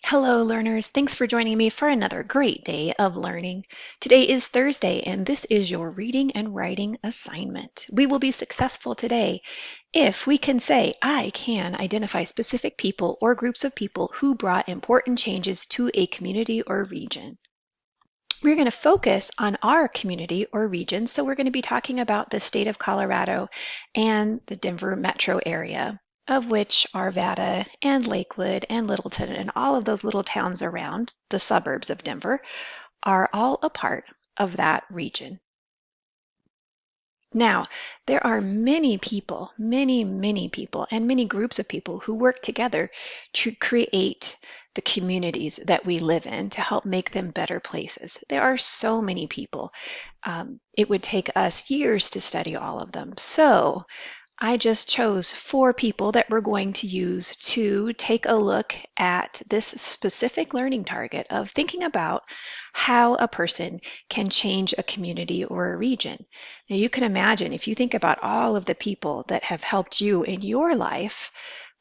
Hello, learners. Thanks for joining me for another great day of learning. Today is Thursday, and this is your reading and writing assignment. We will be successful today if we can say, I can identify specific people or groups of people who brought important changes to a community or region. We're going to focus on our community or region, so we're going to be talking about the state of Colorado and the Denver metro area, of which Arvada and Lakewood and Littleton and all of those little towns around the suburbs of Denver are all a part of that region. Now, there are many people, many people, and many groups of people who work together to create the communities that we live in to help make them better places. There are so many people. It would take us years to study all of them. So I just chose 4 people that we're going to use to take a look at this specific learning target of thinking about how a person can change a community or a region. Now, you can imagine if you think about all of the people that have helped you in your life,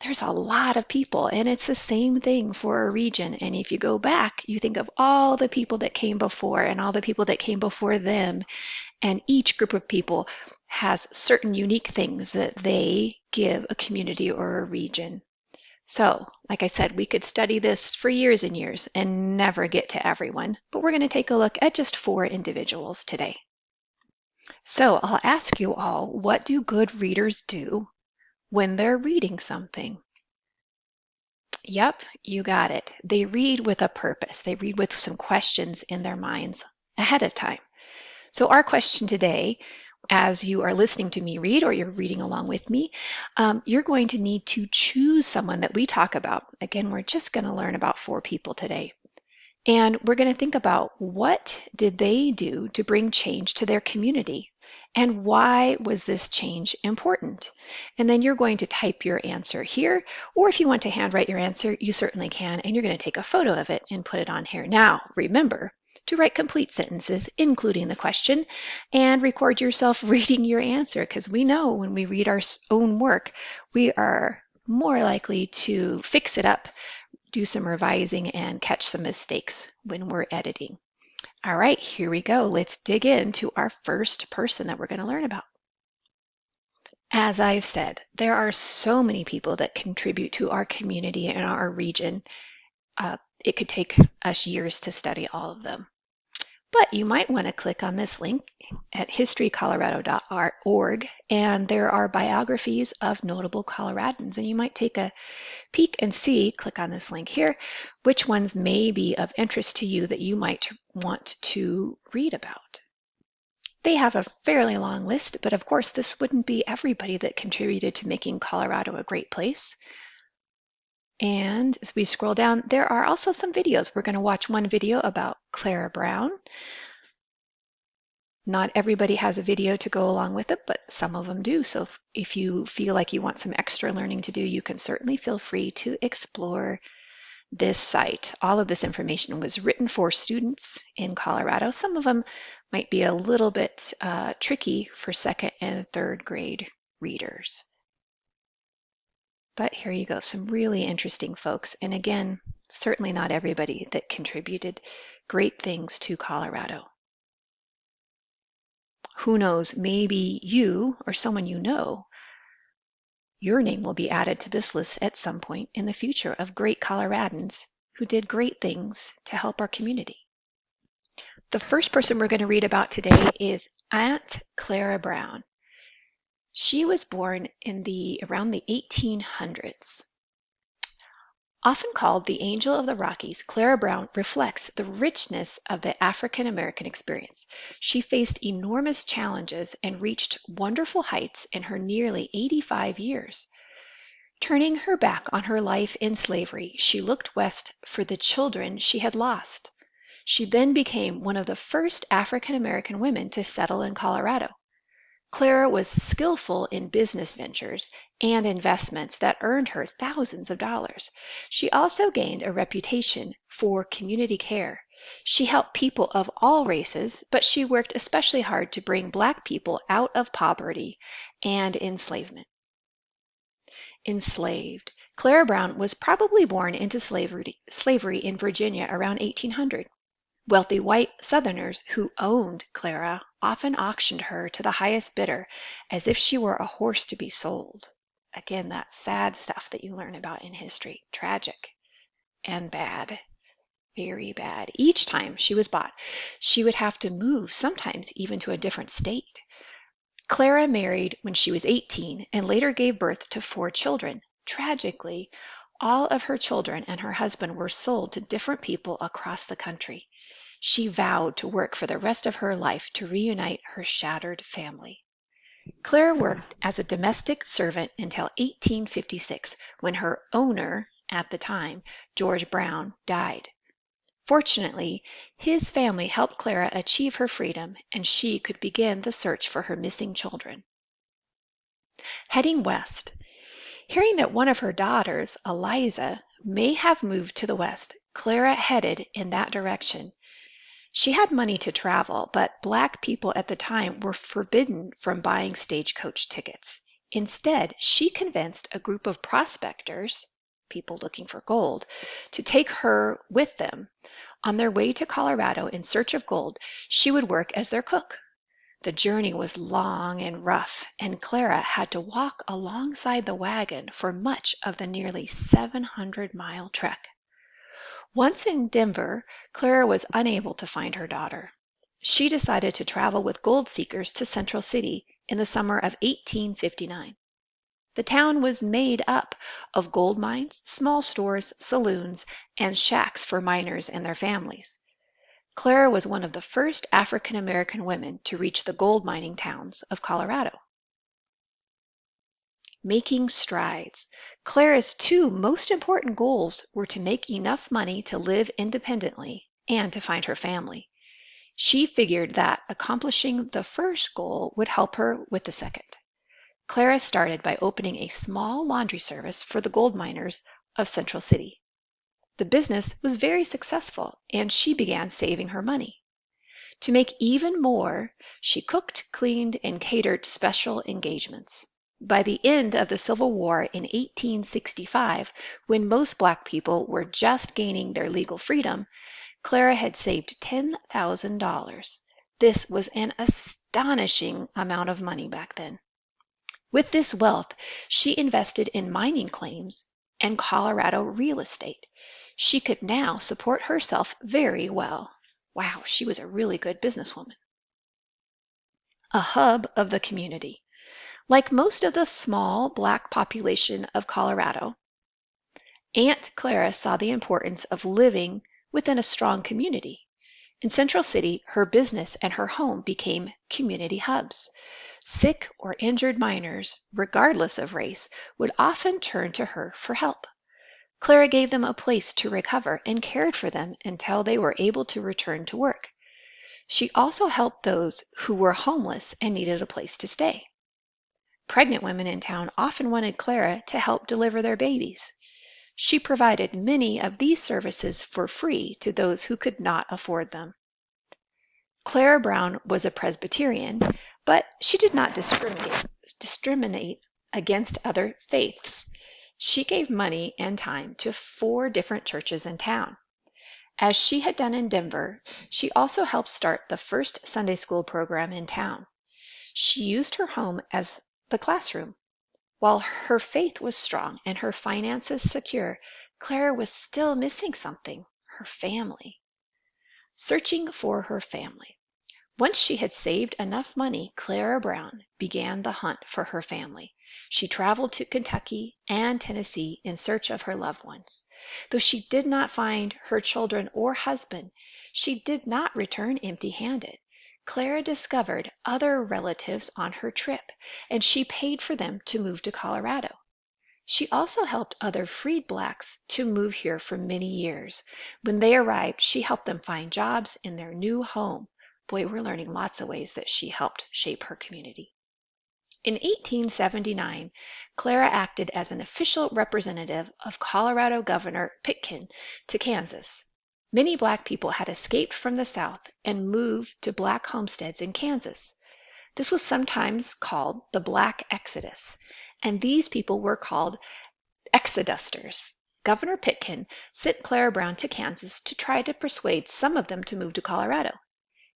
there's a lot of people, and it's the same thing for a region. And if you go back, you think of all the people that came before and all the people that came before them, and each group of people has certain unique things that they give a community or a region. So, like I said, we could study this for years and years and never get to everyone, but we're going to take a look at just 4 individuals today. So, I'll ask you all, what do good readers do when they're reading something? Yep, you got it. They read with a purpose. They read with some questions in their minds ahead of time. So our question today, as you are listening to me read or you're reading along with me, you're going to need to choose someone that we talk about. Again, we're just going to learn about 4 people today. And we're going to think about what did they do to bring change to their community? And why was this change important? And then you're going to type your answer here, or if you want to handwrite your answer, you certainly can, and you're going to take a photo of it and put it on here. Now, remember to write complete sentences, including the question, and record yourself reading your answer, because we know when we read our own work, we are more likely to fix it up, do some revising, and catch some mistakes when we're editing. All right, here we go. Let's dig into our first person that we're going to learn about. As I've said, there are so many people that contribute to our community and our region. It could take us years to study all of them. But you might want to click on this link at historycolorado.org, and there are biographies of notable Coloradans. And you might take a peek and see, click on this link here, which ones may be of interest to you that you might want to read about. They have a fairly long list, but of course this wouldn't be everybody that contributed to making Colorado a great place. And as we scroll down, there are also some videos. We're going to watch one video about Clara Brown. Not everybody has a video to go along with it, but some of them do. So if you feel like you want some extra learning to do, you can certainly feel free to explore this site. All of this information was written for students in Colorado. Some of them might be a little bit tricky for 2nd and 3rd grade readers. But here you go, some really interesting folks. And again, certainly not everybody that contributed great things to Colorado. Who knows, maybe you or someone you know, your name will be added to this list at some point in the future of great Coloradans who did great things to help our community. The first person we're going to read about today is Aunt Clara Brown. She was born in around the 1800s. Often called the Angel of the Rockies, Clara Brown reflects the richness of the African American experience. She faced enormous challenges and reached wonderful heights in her nearly 85 years. Turning her back on her life in slavery, she looked west for the children she had lost. She then became one of the first African American women to settle in Colorado. Clara was skillful in business ventures and investments that earned her thousands of dollars. She also gained a reputation for community care. She helped people of all races, but she worked especially hard to bring Black people out of poverty and enslavement. enslaved. Clara Brown was probably born into slavery in Virginia around 1800. Wealthy white Southerners who owned Clara often auctioned her to the highest bidder as if she were a horse to be sold. Again, that sad stuff that you learn about in history. Tragic and bad. Very bad. Each time she was bought, she would have to move, sometimes even to a different state. Clara married when she was 18 and later gave birth to 4 children. Tragically, all of her children and her husband were sold to different people across the country. She vowed to work for the rest of her life to reunite her shattered family. Clara worked as a domestic servant until 1856, when her owner at the time, George Brown, died. Fortunately, his family helped Clara achieve her freedom, and she could begin the search for her missing children. Heading west. Hearing that one of her daughters, Eliza, may have moved to the west, Clara headed in that direction. She had money to travel, but Black people at the time were forbidden from buying stagecoach tickets. Instead, she convinced a group of prospectors, people looking for gold, to take her with them. On their way to Colorado in search of gold, she would work as their cook. The journey was long and rough, and Clara had to walk alongside the wagon for much of the nearly 700-mile trek. Once in Denver, Clara was unable to find her daughter. She decided to travel with gold seekers to Central City in the summer of 1859. The town was made up of gold mines, small stores, saloons, and shacks for miners and their families. Clara was one of the first African American women to reach the gold mining towns of Colorado. Making strides. Clara's 2 most important goals were to make enough money to live independently and to find her family. She figured that accomplishing the first goal would help her with the second. Clara started by opening a small laundry service for the gold miners of Central City. The business was very successful, and she began saving her money. To make even more, she cooked, cleaned, and catered special engagements. By the end of the Civil War in 1865, when most Black people were just gaining their legal freedom, Clara had saved $10,000. This was an astonishing amount of money back then. With this wealth, she invested in mining claims and Colorado real estate. She could now support herself very well. Wow, she was a really good businesswoman. A hub of the community. Like most of the small Black population of Colorado, Aunt Clara saw the importance of living within a strong community. In Central City, her business and her home became community hubs. Sick or injured miners, regardless of race, would often turn to her for help. Clara gave them a place to recover and cared for them until they were able to return to work. She also helped those who were homeless and needed a place to stay. Pregnant women in town often wanted Clara to help deliver their babies. She provided many of these services for free to those who could not afford them. Clara Brown was a Presbyterian, but she did not discriminate against other faiths. She gave money and time to 4 different churches in town. As she had done in Denver, she also helped start the first Sunday school program in town. She used her home as the classroom. While her faith was strong and her finances secure, Clara was still missing something: her family. Searching for her family. Once she had saved enough money, Clara Brown began the hunt for her family. She traveled to Kentucky and Tennessee in search of her loved ones. Though she did not find her children or husband, she did not return empty-handed. Clara discovered other relatives on her trip, and she paid for them to move to Colorado. She also helped other freed Blacks to move here for many years. When they arrived, she helped them find jobs in their new home. Boy, we're learning lots of ways that she helped shape her community. In 1879, Clara acted as an official representative of Colorado Governor Pitkin to Kansas. Many Black people had escaped from the South and moved to Black homesteads in Kansas. This was sometimes called the Black Exodus, And these people were called exodusters. Governor Pitkin sent Clara Brown to Kansas to try to persuade some of them to move to Colorado.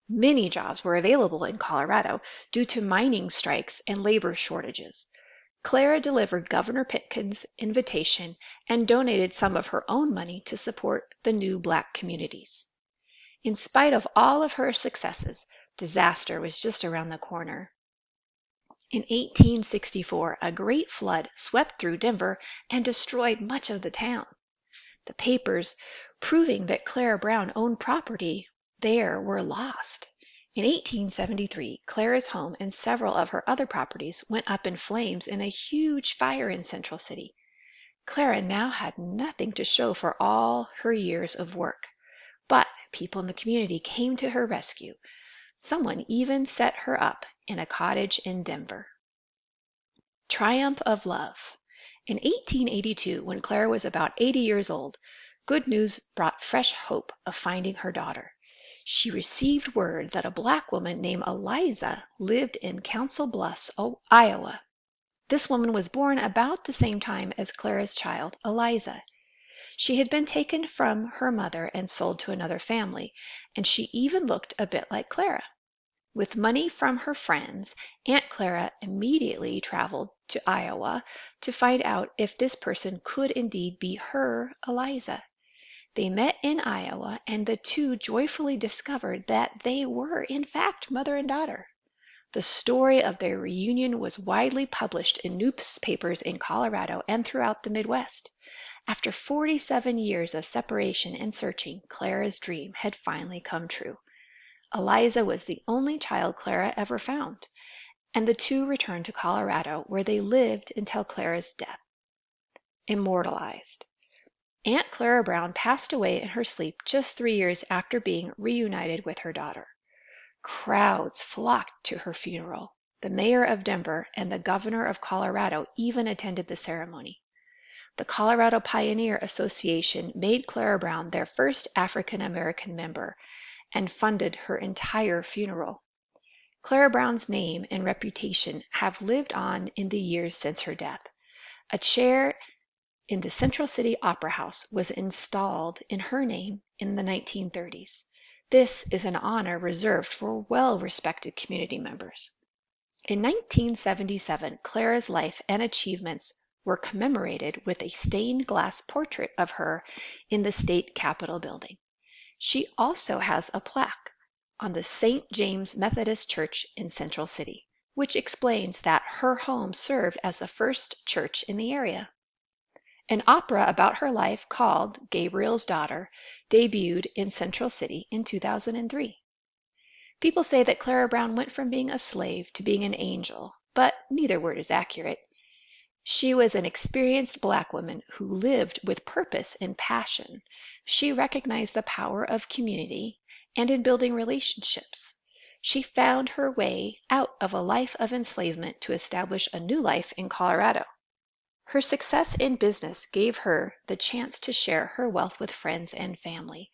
Many jobs were available in Colorado due to mining strikes and labor shortages. Clara delivered Governor Pitkin's invitation and donated some of her own money to support the new Black communities. In spite of all of her successes, disaster was just around the corner. In 1864, a great flood swept through Denver and destroyed much of the town. The papers proving that Clara Brown owned property there were lost. In 1873, Clara's home and several of her other properties went up in flames in a huge fire in Central City. Clara now had nothing to show for all her years of work, but people in the community came to her rescue. Someone even set her up in a cottage in Denver. Triumph of Love. In 1882, when Clara was about 80 years old, good news brought fresh hope of finding her daughter. She received word that a Black woman named Eliza lived in Council Bluffs, Iowa. This woman was born about the same time as Clara's child, Eliza. She had been taken from her mother and sold to another family, and she even looked a bit like Clara. With money from her friends, Aunt Clara immediately traveled to Iowa to find out if this person could indeed be her Eliza. They met in Iowa, and the two joyfully discovered that they were, in fact, mother and daughter. The story of their reunion was widely published in newspapers in Colorado and throughout the Midwest. After 47 years of separation and searching, Clara's dream had finally come true. Eliza was the only child Clara ever found, and the two returned to Colorado, where they lived until Clara's death. Immortalized. Aunt Clara Brown passed away in her sleep just 3 years after being reunited with her daughter. Crowds flocked to her funeral. The mayor of Denver and the governor of Colorado even attended the ceremony. The Colorado Pioneer Association made Clara Brown their first African American member and funded her entire funeral. Clara Brown's name and reputation have lived on in the years since her death. A chair in the Central City Opera House was installed in her name in the 1930s. This is an honor reserved for well-respected community members. In 1977, Clara's life and achievements were commemorated with a stained glass portrait of her in the state capitol building. She also has a plaque on the St. James Methodist Church in Central City, which explains that her home served as the first church in the area. An opera about her life called Gabriel's Daughter debuted in Central City in 2003. People say that Clara Brown went from being a slave to being an angel, but neither word is accurate. She was an experienced Black woman who lived with purpose and passion. She recognized the power of community and in building relationships. She found her way out of a life of enslavement to establish a new life in Colorado. Her success in business gave her the chance to share her wealth with friends and family.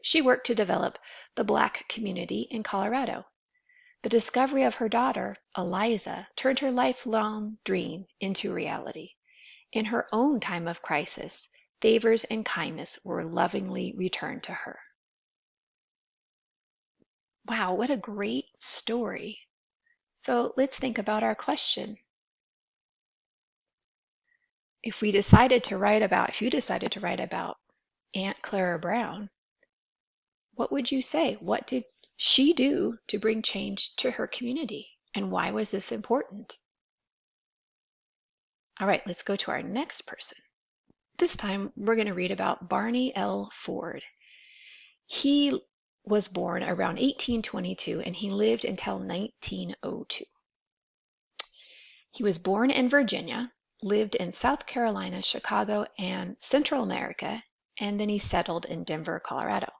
She worked to develop the Black community in Colorado. The discovery of her daughter, Eliza, turned her lifelong dream into reality. In her own time of crisis, favors and kindness were lovingly returned to her. Wow, what a great story. So let's think about our question. If you decided to write about Aunt Clara Brown, what would you say? What did she do to bring change to her community? And why was this important? All right, let's go to our next person. This time we're going to read about Barney L. Ford. He was born around 1822 and he lived until 1902. He was born in Virginia, lived in South Carolina, Chicago, and Central America, and then he settled in Denver, Colorado.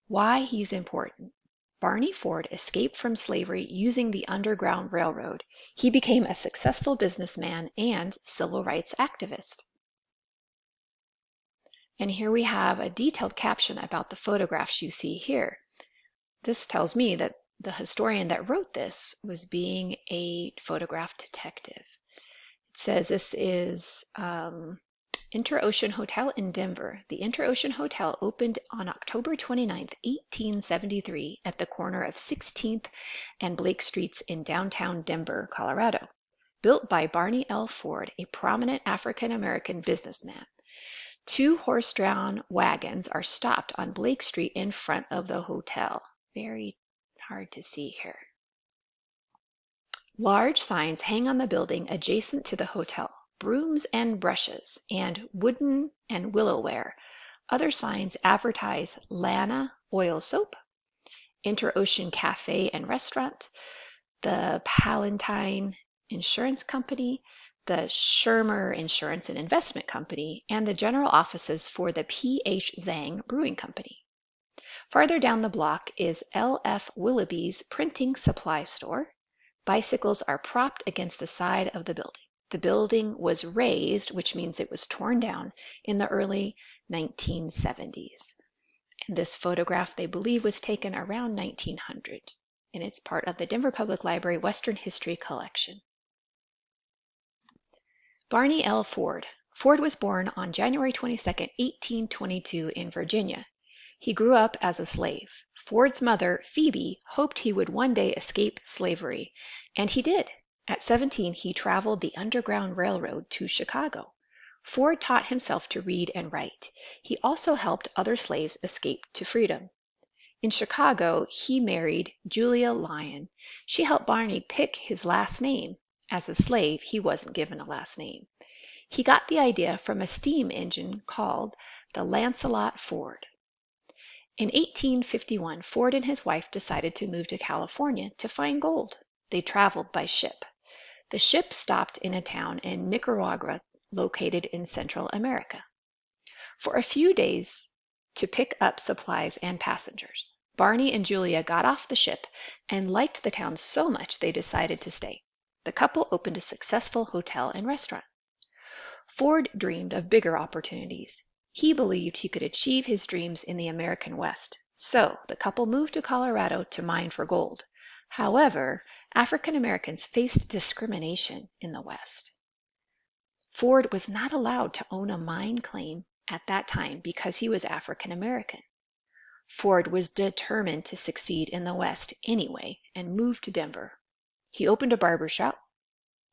Why he's important. Barney Ford escaped from slavery using the Underground Railroad. He became a successful businessman and civil rights activist. And here we have a detailed caption about the photographs you see here. This tells me that the historian that wrote this was being a photograph detective. It says this is Interocean Hotel in Denver. The Interocean Hotel opened on October 29th, 1873 at the corner of 16th and Blake Streets in downtown Denver, Colorado. Built by Barney L. Ford, a prominent African-American businessman. 2 horse-drawn wagons are stopped on Blake Street in front of the hotel. Very hard to see here. Large signs hang on the building adjacent to the hotel. Brooms and brushes, and wooden and willowware. Other signs advertise Lana Oil Soap, Interocean Cafe and Restaurant, the Palatine Insurance Company, the Shermer Insurance and Investment Company, and the general offices for the P.H. Zhang Brewing Company. Farther down the block is L.F. Willoughby's Printing Supply Store. Bicycles are propped against the side of the building. The building was razed, which means it was torn down, in the early 1970s. And this photograph, they believe, was taken around 1900, and it's part of the Denver Public Library Western History Collection. Barney L. Ford. Ford was born on January 22, 1822 in Virginia. He grew up as a slave. Ford's mother, Phoebe, hoped he would one day escape slavery, and he did. At 17, he traveled the Underground Railroad to Chicago. Ford taught himself to read and write. He also helped other slaves escape to freedom. In Chicago, he married Julia Lyon. She helped Barney pick his last name. As a slave, he wasn't given a last name. He got the idea from a steam engine called the Lancelot Ford. In 1851, Ford and his wife decided to move to California to find gold. They traveled by ship. The ship stopped in a town in Nicaragua located in Central America for a few days to pick up supplies and passengers. Barney and Julia got off the ship and liked the town so much they decided to stay. The couple opened a successful hotel and restaurant. Ford dreamed of bigger opportunities. He believed he could achieve his dreams in the American West. So the couple moved to Colorado to mine for gold. However, African Americans faced discrimination in the West. Ford was not allowed to own a mine claim at that time because he was African American. Ford was determined to succeed in the West anyway and moved to Denver. He opened a barber shop.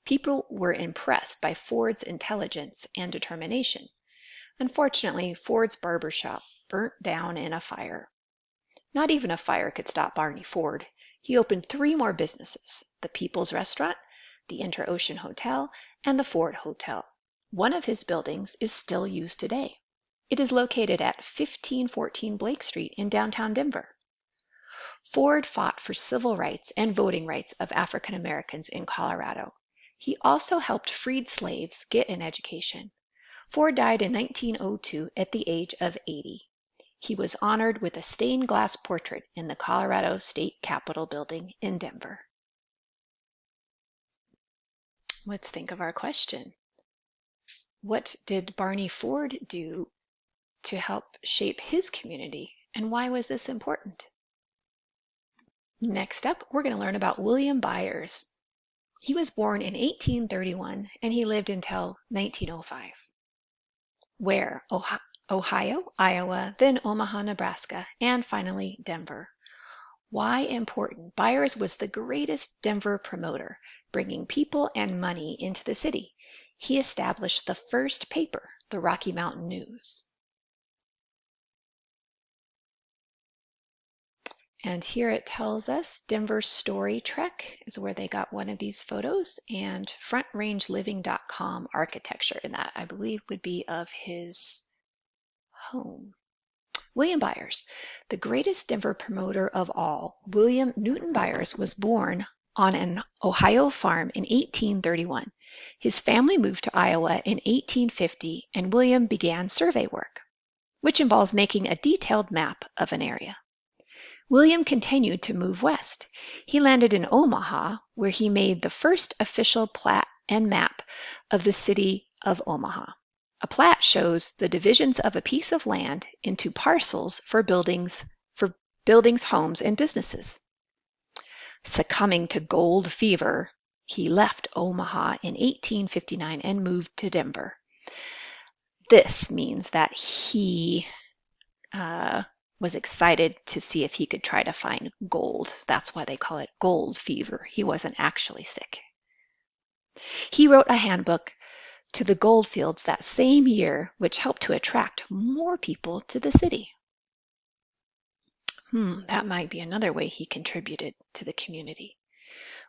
People were impressed by Ford's intelligence and determination. Unfortunately, Ford's barber shop burnt down in a fire. Not even a fire could stop Barney Ford. He opened 3 more businesses: the People's Restaurant, the Interocean Hotel, and the Ford Hotel. One of his buildings is still used today. It is located at 1514 Blake Street in downtown Denver. Ford fought for civil rights and voting rights of African Americans in Colorado. He also helped freed slaves get an education. Ford died in 1902 at the age of 80. He was honored with a stained glass portrait in the Colorado State Capitol building in Denver. Let's think of our question. What did Barney Ford do to help shape his community, and why was this important? Next up, we're going to learn about William Byers. He was born in 1831 and he lived until 1905. Where? Ohio, Iowa, then Omaha, Nebraska, and finally Denver. Why important? Byers was the greatest Denver promoter, bringing people and money into the city. He established the first paper, the Rocky Mountain News. And here it tells us Denver Story Trek is where they got one of these photos, and FrontRangeLiving.com architecture, and that I believe would be of his home. William Byers, the greatest Denver promoter of all. William Newton Byers was born on an Ohio farm in 1831. His family moved to Iowa in 1850, and William began survey work, which involves making a detailed map of an area. William continued to move west. He landed in Omaha, where he made the first official plat and map of the city of Omaha. A plat shows the divisions of a piece of land into parcels for buildings, homes, and businesses. Succumbing to gold fever, He left Omaha in 1859 and moved to Denver. This means that he was excited to see if he could try to find gold. That's why they call it gold fever. He wasn't actually sick. He wrote a handbook to the gold fields that same year, which helped to attract more people to the city. That might be another way he contributed to the community.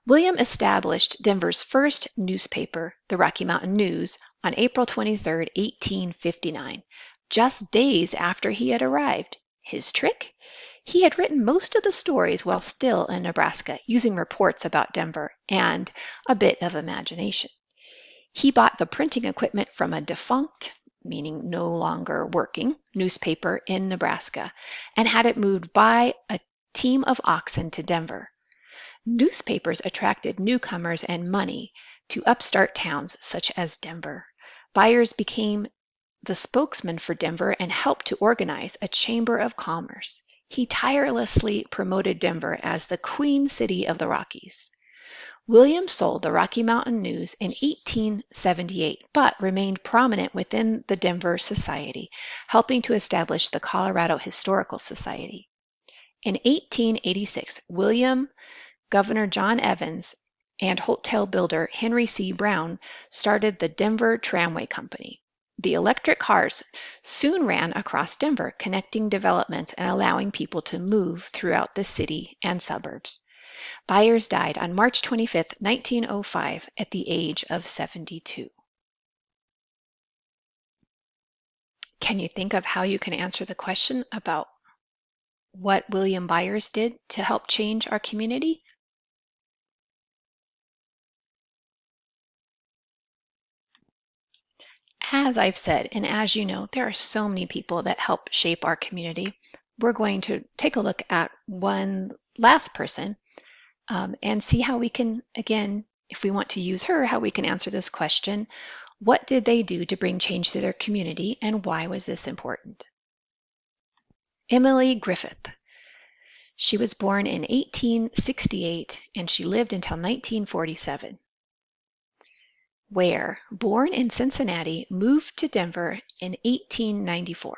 William established Denver's first newspaper, the Rocky Mountain News, on April 23, 1859, just days after he had arrived. His trick? He had written most of the stories while still in Nebraska, using reports about Denver and a bit of imagination. He bought the printing equipment from a defunct, meaning no longer working, newspaper in Nebraska, and had it moved by a team of oxen to Denver. Newspapers attracted newcomers and money to upstart towns such as Denver. Byers became the spokesman for Denver and helped to organize a chamber of commerce. He tirelessly promoted Denver as the Queen City of the Rockies. William sold the Rocky Mountain News in 1878, but remained prominent within the Denver Society, helping to establish the Colorado Historical Society. In 1886, Governor John Evans, and hotel builder Henry C. Brown started the Denver Tramway Company. The electric cars soon ran across Denver, connecting developments and allowing people to move throughout the city and suburbs. Byers died on March 25, 1905, at the age of 72. Can you think of how you can answer the question about what William Byers did to help change our community? As I've said, and as you know, there are so many people that help shape our community. We're going to take a look at one last person and see how we can, again, if we want to use her, how we can answer this question. What did they do to bring change to their community, and why was this important? Emily Griffith. She was born in 1868 and she lived until 1947. Ware, born in Cincinnati, moved to Denver in 1894.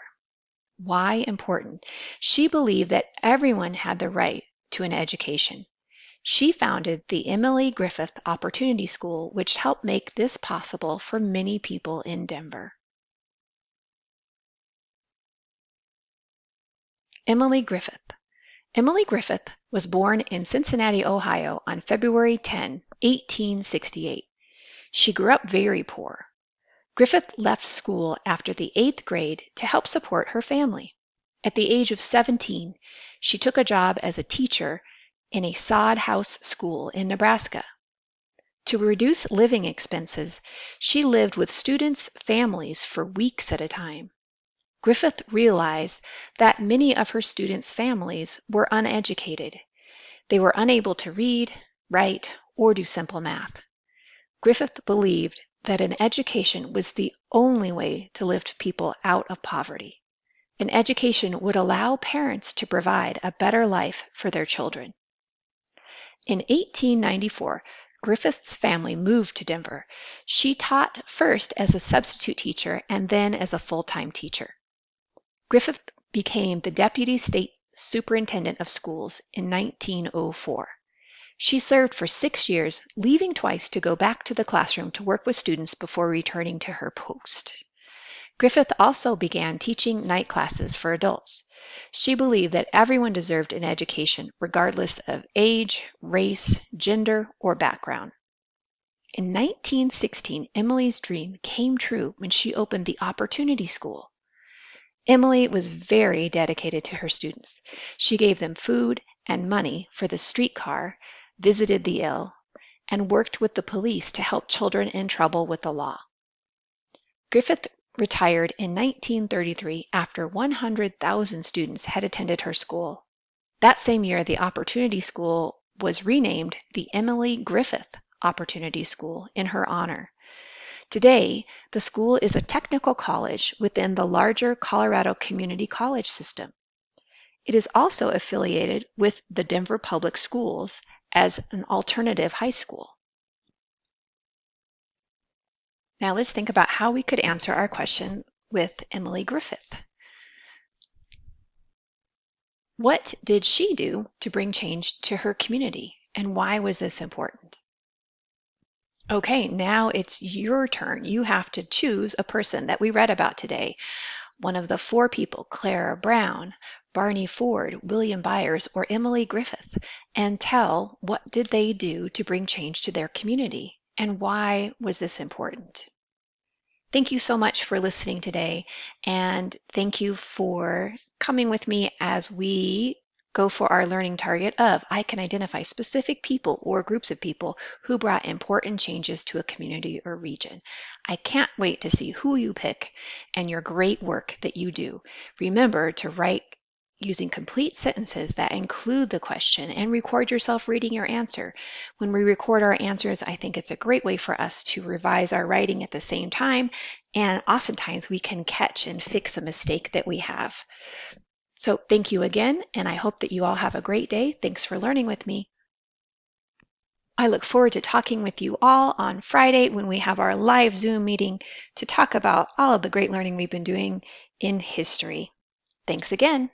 Why important? She believed that everyone had the right to an education. She founded the Emily Griffith Opportunity School, which helped make this possible for many people in Denver. Emily Griffith. Emily Griffith was born in Cincinnati, Ohio on February 10, 1868. She grew up very poor. Griffith left school after the 8th grade to help support her family. At the age of 17, she took a job as a teacher in a sod house school in Nebraska. To reduce living expenses, she lived with students' families for weeks at a time. Griffith realized that many of her students' families were uneducated. They were unable to read, write, or do simple math. Griffith believed that an education was the only way to lift people out of poverty. An education would allow parents to provide a better life for their children. In 1894, Griffith's family moved to Denver. She taught first as a substitute teacher and then as a full-time teacher. Griffith became the Deputy State Superintendent of Schools in 1904. She served for 6 years, leaving twice to go back to the classroom to work with students before returning to her post. Griffith also began teaching night classes for adults. She believed that everyone deserved an education, regardless of age, race, gender, or background. In 1916, Emily's dream came true when she opened the Opportunity School. Emily was very dedicated to her students. She gave them food and money for the streetcar, visited the ill, and worked with the police to help children in trouble with the law. Griffith retired in 1933 after 100,000 students had attended her school. That same year, the Opportunity School was renamed the Emily Griffith Opportunity School in her honor. Today, the school is a technical college within the larger Colorado Community College system. It is also affiliated with the Denver Public Schools as an alternative high school. Now let's think about how we could answer our question with Emily Griffith. What did she do to bring change to her community, and why was this important? Okay, now it's your turn. You have to choose a person that we read about today. One of the four people, Clara Brown, Barney Ford, William Byers, or Emily Griffith, and tell what did they do to bring change to their community, and why was this important? Thank you so much for listening today, and thank you for coming with me as we go for our learning target of I can identify specific people or groups of people who brought important changes to a community or region. I can't wait to see who you pick and your great work that you do. Remember to write using complete sentences that include the question and record yourself reading your answer. When we record our answers, I think it's a great way for us to revise our writing at the same time, and oftentimes we can catch and fix a mistake that we have. So thank you again, and I hope that you all have a great day. Thanks for learning with me. I look forward to talking with you all on Friday when we have our live Zoom meeting to talk about all of the great learning we've been doing in history. Thanks again.